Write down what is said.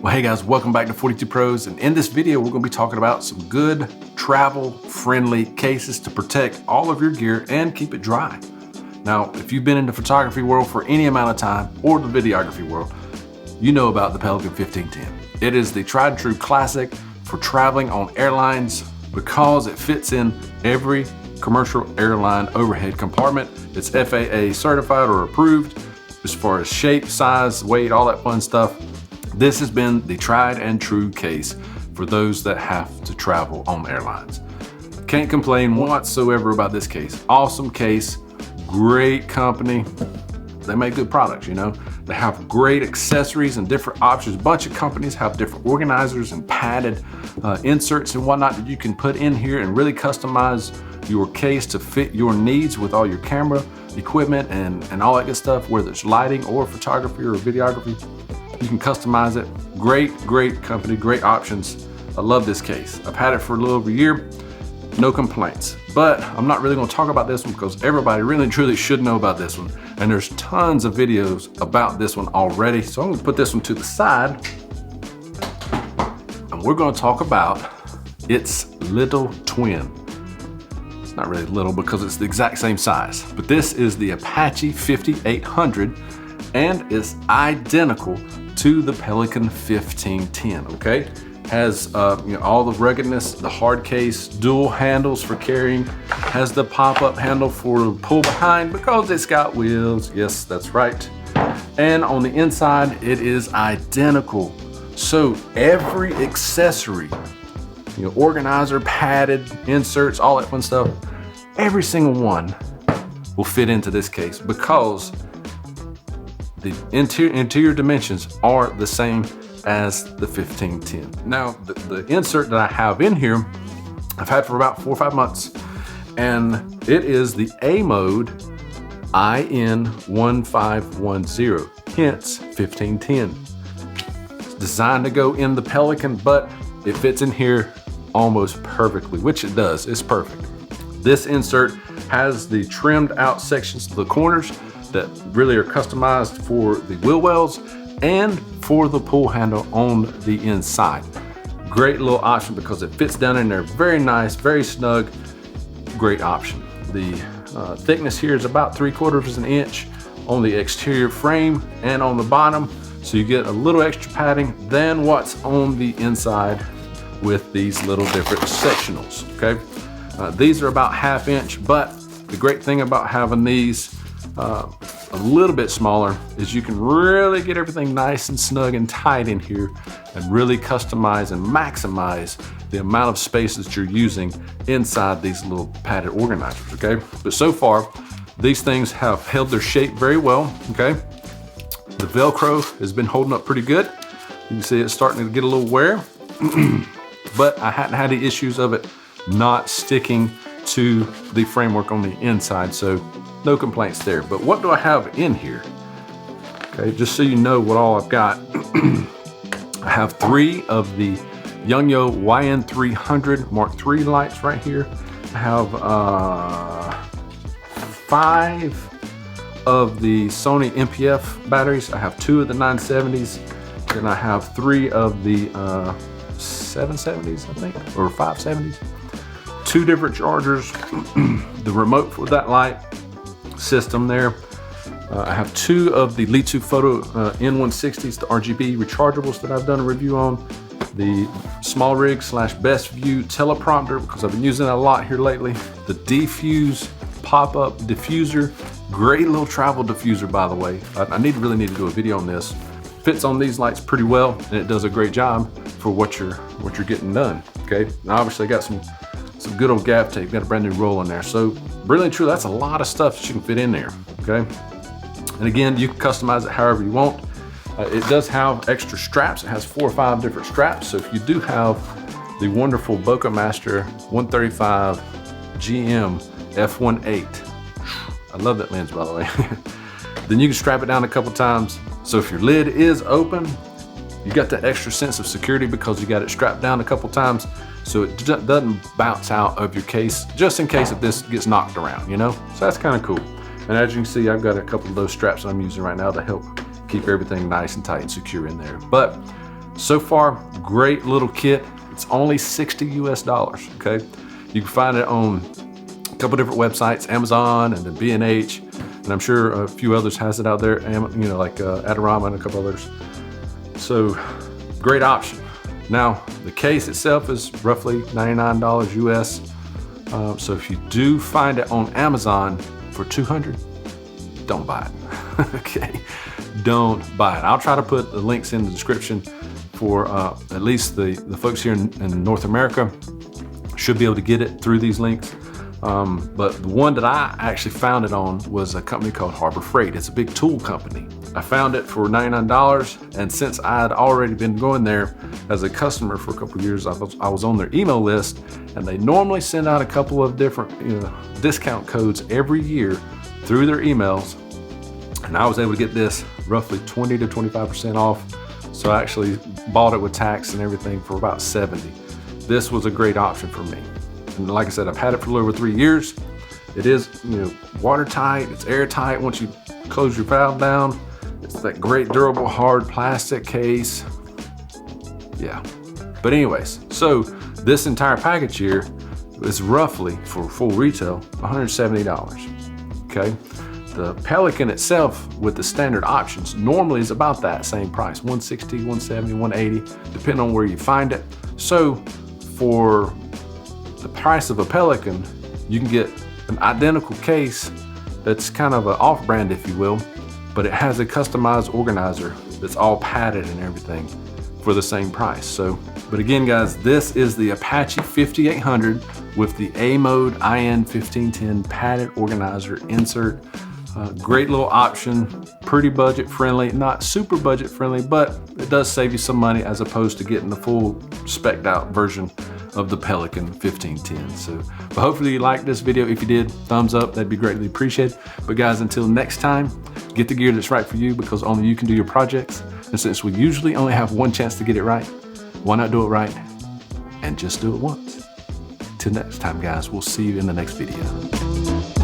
Well, hey guys, welcome back to 42 Pros. And in this video, we're gonna be talking about some good travel-friendly cases to protect all of your gear and keep it dry. Now, if you've been in the photography world for any amount of time or the videography world, you know about the Pelican 1510. It is the tried and true classic for traveling on airlines because it fits in every commercial airline overhead compartment. It's FAA certified or approved as far as shape, size, weight, all that fun stuff. This has been the tried and true case for those that have to travel on airlines. Can't complain whatsoever about this case. Awesome case, great company. They make good products, you know. They have great accessories and different options. A bunch of companies have different organizers and padded inserts and whatnot that you can put in here and really customize your case to fit your needs with all your camera equipment and all that good stuff, whether it's lighting or photography or videography. You can customize it. Great company, great options. I love this case. I've had it for a little over a year, no complaints. But I'm not really gonna talk about this one because everybody really and truly should know about this one. And there's tons of videos about this one already. So I'm gonna put this one to the side and we're gonna talk about its little twin. It's not really little because it's the exact same size, but this is the Apache 5800 and is identical to the Pelican 1510, okay? Has all the ruggedness, the hard case, dual handles for carrying, has the pop-up handle for pull behind because it's got wheels. Yes, that's right. And on the inside, it is identical. So every accessory, organizer, padded, inserts, all that fun stuff, every single one will fit into this case because the interior dimensions are the same as the 1510. Now, the insert that I have in here, I've had for about 4 or 5 months, and it is the MoDe IN1510, hence 1510. It's designed to go in the Pelican, but it fits in here almost perfectly, which it does. It's perfect. This insert has the trimmed out sections to the corners that really are customized for the wheel wells and for the pull handle on the inside. Great little option because it fits down in there very nice, very snug, great option. The thickness here is about 3/4 inch on the exterior frame and on the bottom, so you get a little extra padding than what's on the inside with these little different sectionals, okay? These are about 1/2 inch, but the great thing about having these a little bit smaller is you can really get everything nice and snug and tight in here and really customize and maximize the amount of space that you're using inside these little padded organizers, okay? But so far, these things have held their shape very well, okay? The Velcro has been holding up pretty good. You can see it's starting to get a little wear, but I hadn't had the issues of it not sticking to the framework on the inside, so no complaints there. But what do I have in here? Okay, just so you know what all I've got. I have 3 of the Yongnuo YN300 Mark III lights right here. I have 5 of the Sony MPF batteries. I have 2 of the 970s, and I have 3 of the 770s, I think, or 570s. 2 different chargers, the remote for that light system there. I have 2 of the Litu Photo N160s, the RGB rechargeables that I've done a review on. The small rig / best view teleprompter because I've been using that a lot here lately. The Defuse pop-up diffuser, great little travel diffuser, by the way. I really need to do a video on this. Fits on these lights pretty well, and it does a great job for what you're getting done. Okay, and obviously I got some good old gaff tape, got a brand new roll in there. So really and truly, that's a lot of stuff that you can fit in there, okay? And again, you can customize it however you want. It does have extra straps. It has 4 or 5 different straps. So if you do have the wonderful Bokeh Master 135 GM f1.8, I love that lens, by the way, then you can strap it down a couple times. So if your lid is open, you got that extra sense of security because you got it strapped down a couple times, so it doesn't bounce out of your case, just in case if this gets knocked around, So that's kind of cool. And as you can see, I've got a couple of those straps that I'm using right now to help keep everything nice and tight and secure in there. But So far, great little kit. It's only $60 US, okay? You can find it on a couple different websites, Amazon and then B&H, and I'm sure a few others has it out there, you know, like Adorama and a couple others. So, great option. Now, the case itself is roughly $99 US. So if you do find it on Amazon for $200, don't buy it, okay? Don't buy it. I'll try to put the links in the description for at least the folks here in North America should be able to get it through these links. But the one that I actually found it on was a company called Harbor Freight. It's a big tool company. I found it for $99, and since I had already been going there as a customer for a couple of years, I was on their email list, and they normally send out a couple of different discount codes every year through their emails, and I was able to get this roughly 20 to 25% off. So I actually bought it with tax and everything for about $70. This was a great option for me. And like I said, I've had it for a little over 3 years. It is, watertight, it's airtight once you close your valve down. It's that great durable hard plastic case. Yeah. But anyways, so this entire package here is roughly, for full retail, $170, okay? The Pelican itself with the standard options normally is about that same price, $160, $170, $180, depending on where you find it. So for the price of a Pelican, you can get an identical case that's kind of an off-brand, if you will, but it has a customized organizer that's all padded and everything for the same price. So, but again, guys, this is the Apache 5800 with the MoDe IN1510 padded organizer insert. Great little option, pretty budget friendly, not super budget friendly, but it does save you some money as opposed to getting the full spec'd out version of the Pelican 1510. So, but hopefully you liked this video. If you did, thumbs up, that'd be greatly appreciated. But guys, until next time, get the gear that's right for you, because only you can do your projects. And since we usually only have one chance to get it right, why not do it right and just do it once? Till next time, guys, we'll see you in the next video.